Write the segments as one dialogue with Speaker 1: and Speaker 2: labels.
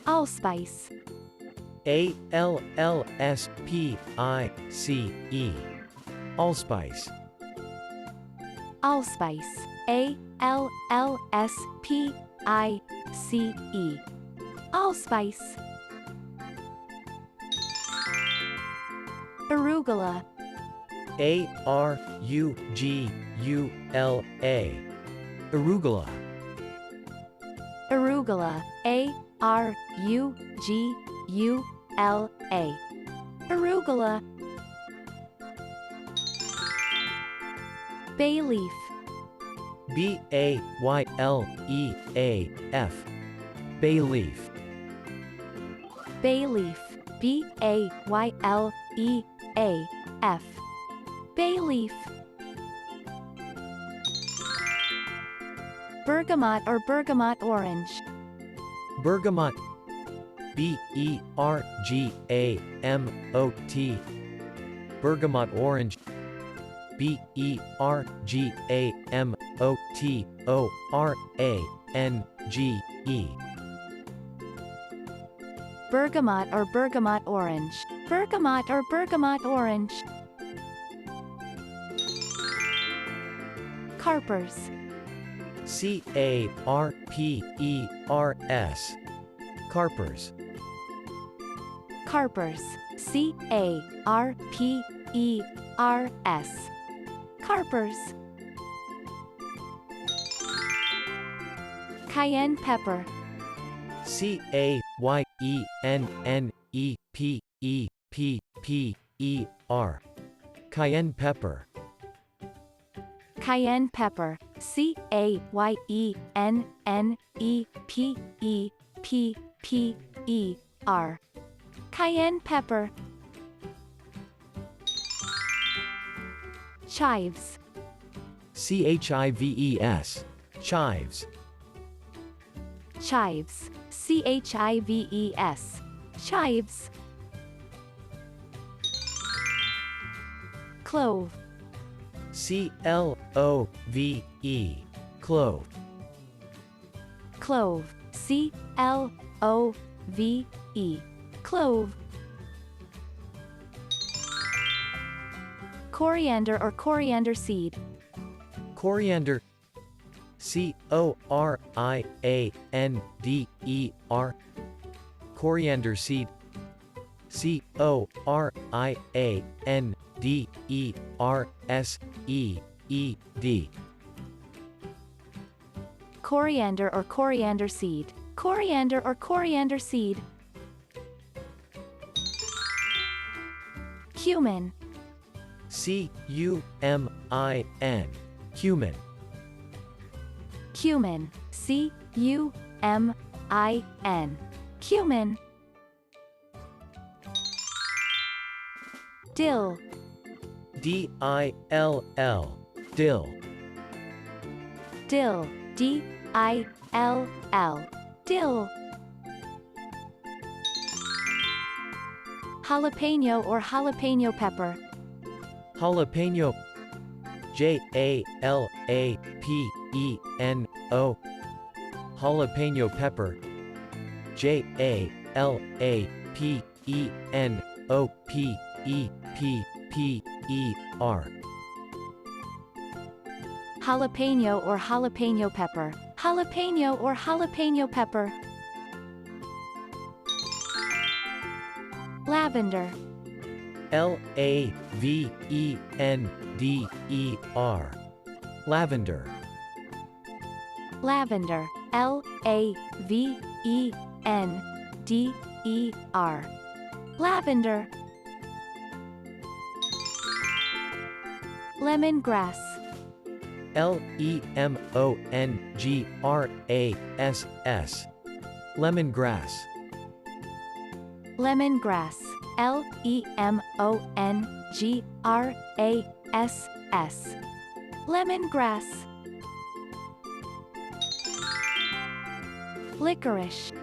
Speaker 1: Allspice.
Speaker 2: Allspice. Allspice.
Speaker 1: Allspice. Allspice. Allspice. Arugula.
Speaker 2: Arugula. Arugula.
Speaker 1: Arugula. Arugula. Arugula. Bay leaf.
Speaker 2: Bayleaf. Bay leaf.
Speaker 1: Bay leaf. Bayleaf. Bay leaf. Bergamot or bergamot orange.
Speaker 2: Bergamot. Bergamot orange. Bergamotorange.
Speaker 1: Bergamot or bergamot orange. Bergamot or bergamot orange. Carpers.
Speaker 2: Carpers. Carpers.
Speaker 1: Carpers. Carpers. Carpers. Cayenne pepper.
Speaker 2: Cayennepper. Cayenne pepper.
Speaker 1: Cayenne pepper. Cayennepepper. Cayenne pepper. Chives.
Speaker 2: Chives. Chives.
Speaker 1: Chives. Chives. Chives. Clove.
Speaker 2: Clove. Clove.
Speaker 1: Clove. Clove. Clove. Coriander or coriander seed.
Speaker 2: Coriander. Coriander. Coriander seed. Corianderseed.
Speaker 1: Coriander or coriander seed. Coriander or coriander seed. Cumin.
Speaker 2: Cumin. Cumin.
Speaker 1: Cumin. Cumin. Cumin. Dill.
Speaker 2: Dill. Dill.
Speaker 1: Dill. Dill. Dill. Jalapeno or jalapeno pepper.
Speaker 2: Jalapeno. Jalapeno. Jalapeno pepper. Jalapeno.
Speaker 1: Jalapeno or jalapeno pepper. Jalapeno or jalapeno pepper. Lavender.
Speaker 2: Lavender. Lavender.
Speaker 1: Lavender. Lavender. Lavender. Lemongrass.
Speaker 2: Lemongrass. Lemongrass.
Speaker 1: Lemongrass. Lemongrass. Lemongrass. Licorice.
Speaker 2: Licorice.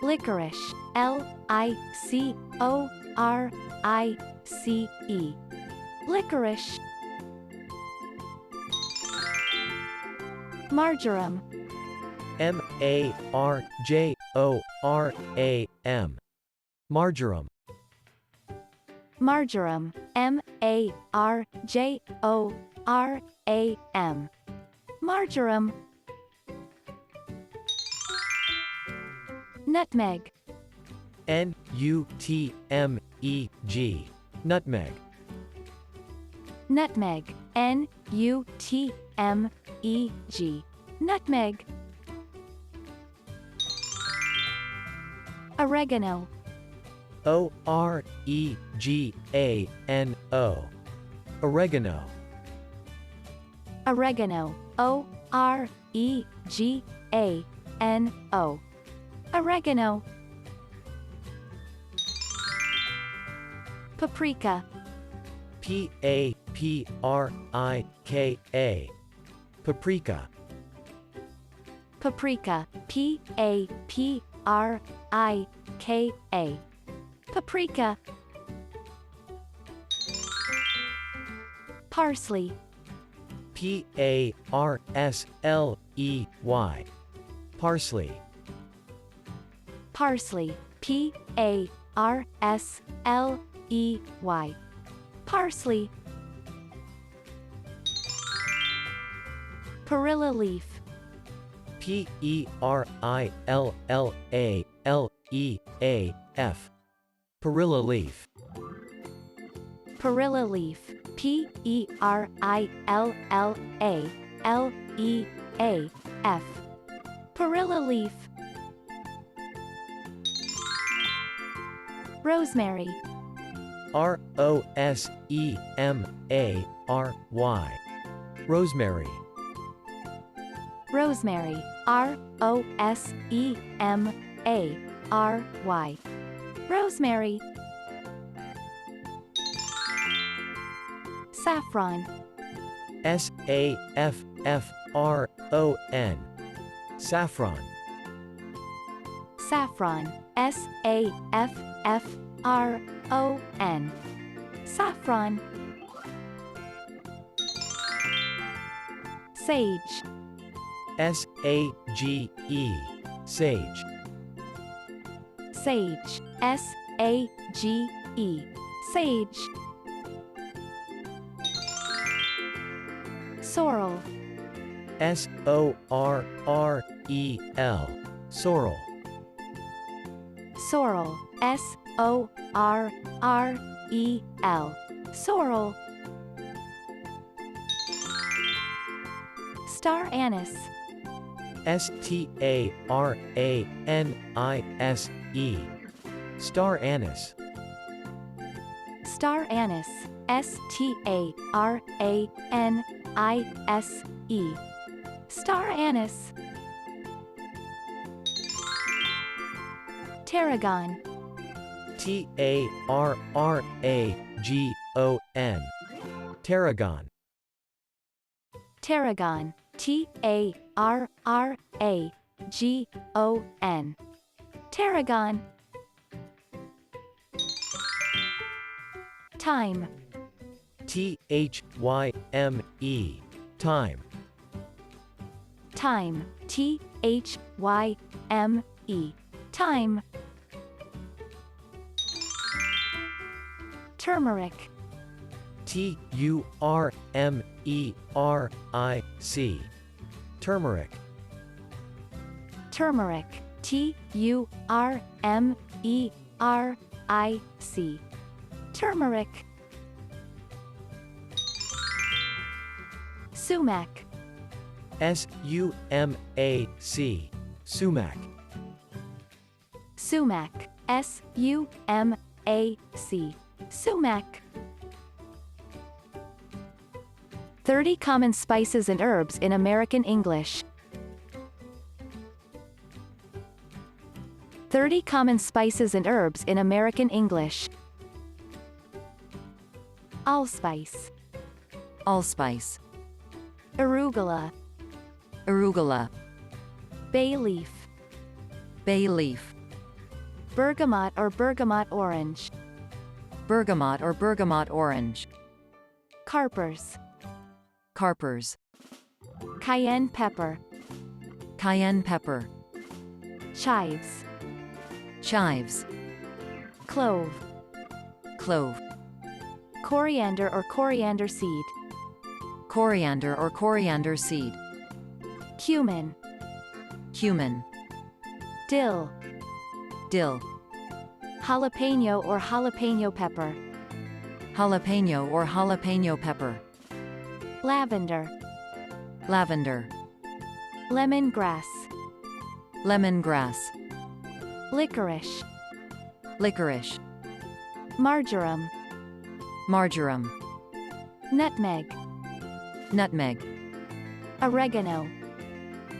Speaker 1: Licorice. Licorice. Licorice. Marjoram.
Speaker 2: M-A-R-J-O-R-A-M. Marjoram.
Speaker 1: Marjoram. M-A-R-J-O-R-A-M. Marjoram. Nutmeg.
Speaker 2: N-U-T-M-E-G. Nutmeg.
Speaker 1: Nutmeg. N-U-T-M-E-G. Nutmeg. Oregano.
Speaker 2: O-R-E-G-A-N-O. Oregano.
Speaker 1: Oregano. O-R-E-G-A-N-O. Oregano. Paprika.
Speaker 2: P-A-P-R-I-K-A. Paprika.
Speaker 1: Paprika. P-A-P-R-I-K-A. Paprika. Parsley.
Speaker 2: P-A-R-S-L-E-Y. Parsley.
Speaker 1: Parsley. P-A-R-S-L-E-Y. Parsley. Perilla Leaf.
Speaker 2: P-E-R-I-L-L-A-L-E-A-F. Perilla Leaf.
Speaker 1: Perilla Leaf. P-E-R-I-L-L-A-L-E-A-F. Perilla Leaf. Rosemary.
Speaker 2: R-O-S-E-M-A-R-Y. Rosemary.
Speaker 1: Rosemary. R-O-S-E-M-A-R-Y. Rosemary. Saffron.
Speaker 2: S-A-F-F-R-O-N. Saffron.
Speaker 1: Saffron. S-A-F-F-R-O-N. Saffron. Sage.
Speaker 2: S-A-G-E. Sage.
Speaker 1: Sage. S-A-G-E. Sage. Sorrel.
Speaker 2: S-O-R-R-E-L. Sorrel.
Speaker 1: Sorrel. S-O-R-R-E-L. Sorrel. Star anise.
Speaker 2: S-T-A-R-A-N-I-S-E. Star anise.
Speaker 1: Star anise. S-T-A-R-A-N-I-S-E. Star anise. Tarragon.
Speaker 2: T-A-R-R-A-G-O-N. Tarragon.
Speaker 1: Tarragon. T-A-R-R-A-G-O-N. Tarragon. Thyme.
Speaker 2: T-H-Y-M-E. Thyme.
Speaker 1: Thyme. T-H-Y-M-E. Thyme. Turmeric.
Speaker 2: T-U-R-M-E-R-I-C. Turmeric.
Speaker 1: Turmeric. T-U-R-M-E-R-I-C. Turmeric. Sumac.
Speaker 2: S-U-M-A-C. Sumac.
Speaker 1: Sumac. S-U-M-A-C. Sumac. 30 common spices and herbs in American English. 30 common spices and herbs in American English. Allspice.
Speaker 3: Allspice.
Speaker 1: Arugula.
Speaker 3: Arugula.
Speaker 1: Bay leaf.
Speaker 3: Bay leaf.
Speaker 1: Bergamot or bergamot orange.
Speaker 3: Bergamot or bergamot orange.
Speaker 1: Carpers.
Speaker 3: Carpers.
Speaker 1: Cayenne pepper.
Speaker 3: Cayenne pepper.
Speaker 1: Chives.
Speaker 3: Chives.
Speaker 1: Clove.
Speaker 3: Clove.
Speaker 1: Coriander or coriander seed.
Speaker 3: Coriander or coriander seed.
Speaker 1: Cumin.
Speaker 3: Cumin.
Speaker 1: Dill.
Speaker 3: Dill.
Speaker 1: Jalapeno or jalapeno pepper.
Speaker 3: Jalapeno or jalapeno pepper.
Speaker 1: Lavender.
Speaker 3: Lavender.
Speaker 1: Lemongrass.
Speaker 3: Lemongrass.
Speaker 1: Licorice.
Speaker 3: Licorice.
Speaker 1: Marjoram.
Speaker 3: Marjoram.
Speaker 1: Nutmeg.
Speaker 3: Nutmeg.
Speaker 1: Oregano.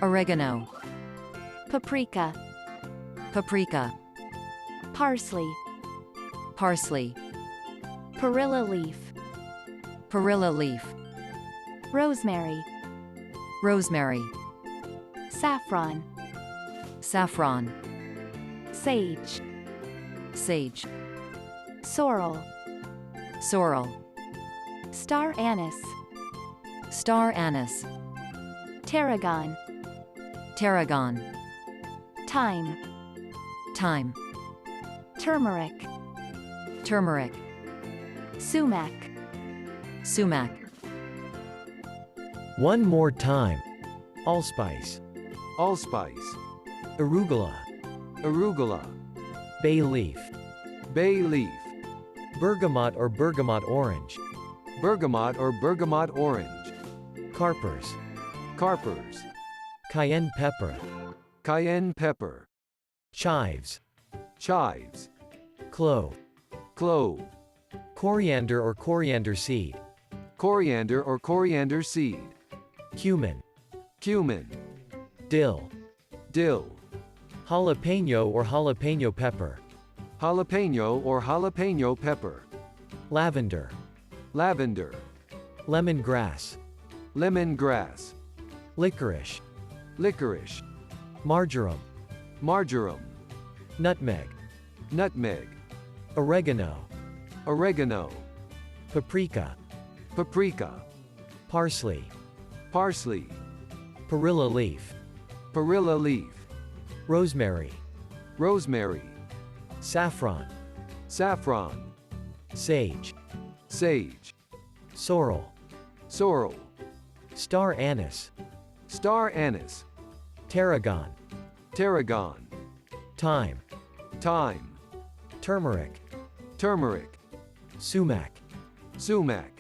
Speaker 3: Oregano.
Speaker 1: Paprika.
Speaker 3: Paprika.
Speaker 1: Parsley.
Speaker 3: Parsley.
Speaker 1: Perilla leaf.
Speaker 3: Perilla leaf.
Speaker 1: Rosemary.
Speaker 3: Rosemary.
Speaker 1: Saffron.
Speaker 3: Saffron.
Speaker 1: Sage.
Speaker 3: Sage.
Speaker 1: Sorrel.
Speaker 3: Sorrel.
Speaker 1: Star anise.
Speaker 3: Star anise.
Speaker 1: Tarragon.
Speaker 3: Tarragon.
Speaker 1: Thyme.
Speaker 3: Thyme.
Speaker 1: Turmeric.
Speaker 3: Turmeric.
Speaker 1: Sumac.
Speaker 3: Sumac.
Speaker 2: One more time. Allspice.
Speaker 4: Allspice.
Speaker 2: Arugula.
Speaker 4: Arugula.
Speaker 2: Bay leaf.
Speaker 4: Bay leaf.
Speaker 2: Bergamot or bergamot orange.
Speaker 4: Bergamot or bergamot orange.
Speaker 2: Carpers.
Speaker 4: Carpers.
Speaker 2: Cayenne pepper.
Speaker 4: Cayenne pepper.
Speaker 2: Chives.
Speaker 4: Chives.
Speaker 2: Clove.
Speaker 4: Clove.
Speaker 2: Coriander or coriander seed.
Speaker 4: Coriander or coriander seed.
Speaker 2: Cumin.
Speaker 4: Cumin.
Speaker 2: Dill.
Speaker 4: Dill.
Speaker 2: Jalapeno or jalapeno pepper.
Speaker 4: Jalapeno or jalapeno pepper.
Speaker 2: Lavender.
Speaker 4: Lavender.
Speaker 2: Lemongrass.
Speaker 4: Lemongrass.
Speaker 2: Licorice.
Speaker 4: Licorice.
Speaker 2: Marjoram.
Speaker 4: Marjoram.
Speaker 2: Nutmeg.
Speaker 4: Nutmeg.
Speaker 2: Oregano.
Speaker 4: Oregano.
Speaker 2: Paprika.
Speaker 4: Paprika.
Speaker 2: Parsley.
Speaker 4: Parsley.
Speaker 2: Perilla leaf.
Speaker 4: Perilla leaf.
Speaker 2: Rosemary.
Speaker 4: Rosemary.
Speaker 2: Saffron.
Speaker 4: Saffron.
Speaker 2: Sage.
Speaker 4: Sage.
Speaker 2: Sorrel.
Speaker 4: Sorrel.
Speaker 2: Star anise.
Speaker 4: Star anise.
Speaker 2: Tarragon.
Speaker 4: Tarragon.
Speaker 2: Thyme.
Speaker 4: Thyme.
Speaker 2: Turmeric.
Speaker 4: Turmeric.
Speaker 2: Sumac.
Speaker 4: Sumac.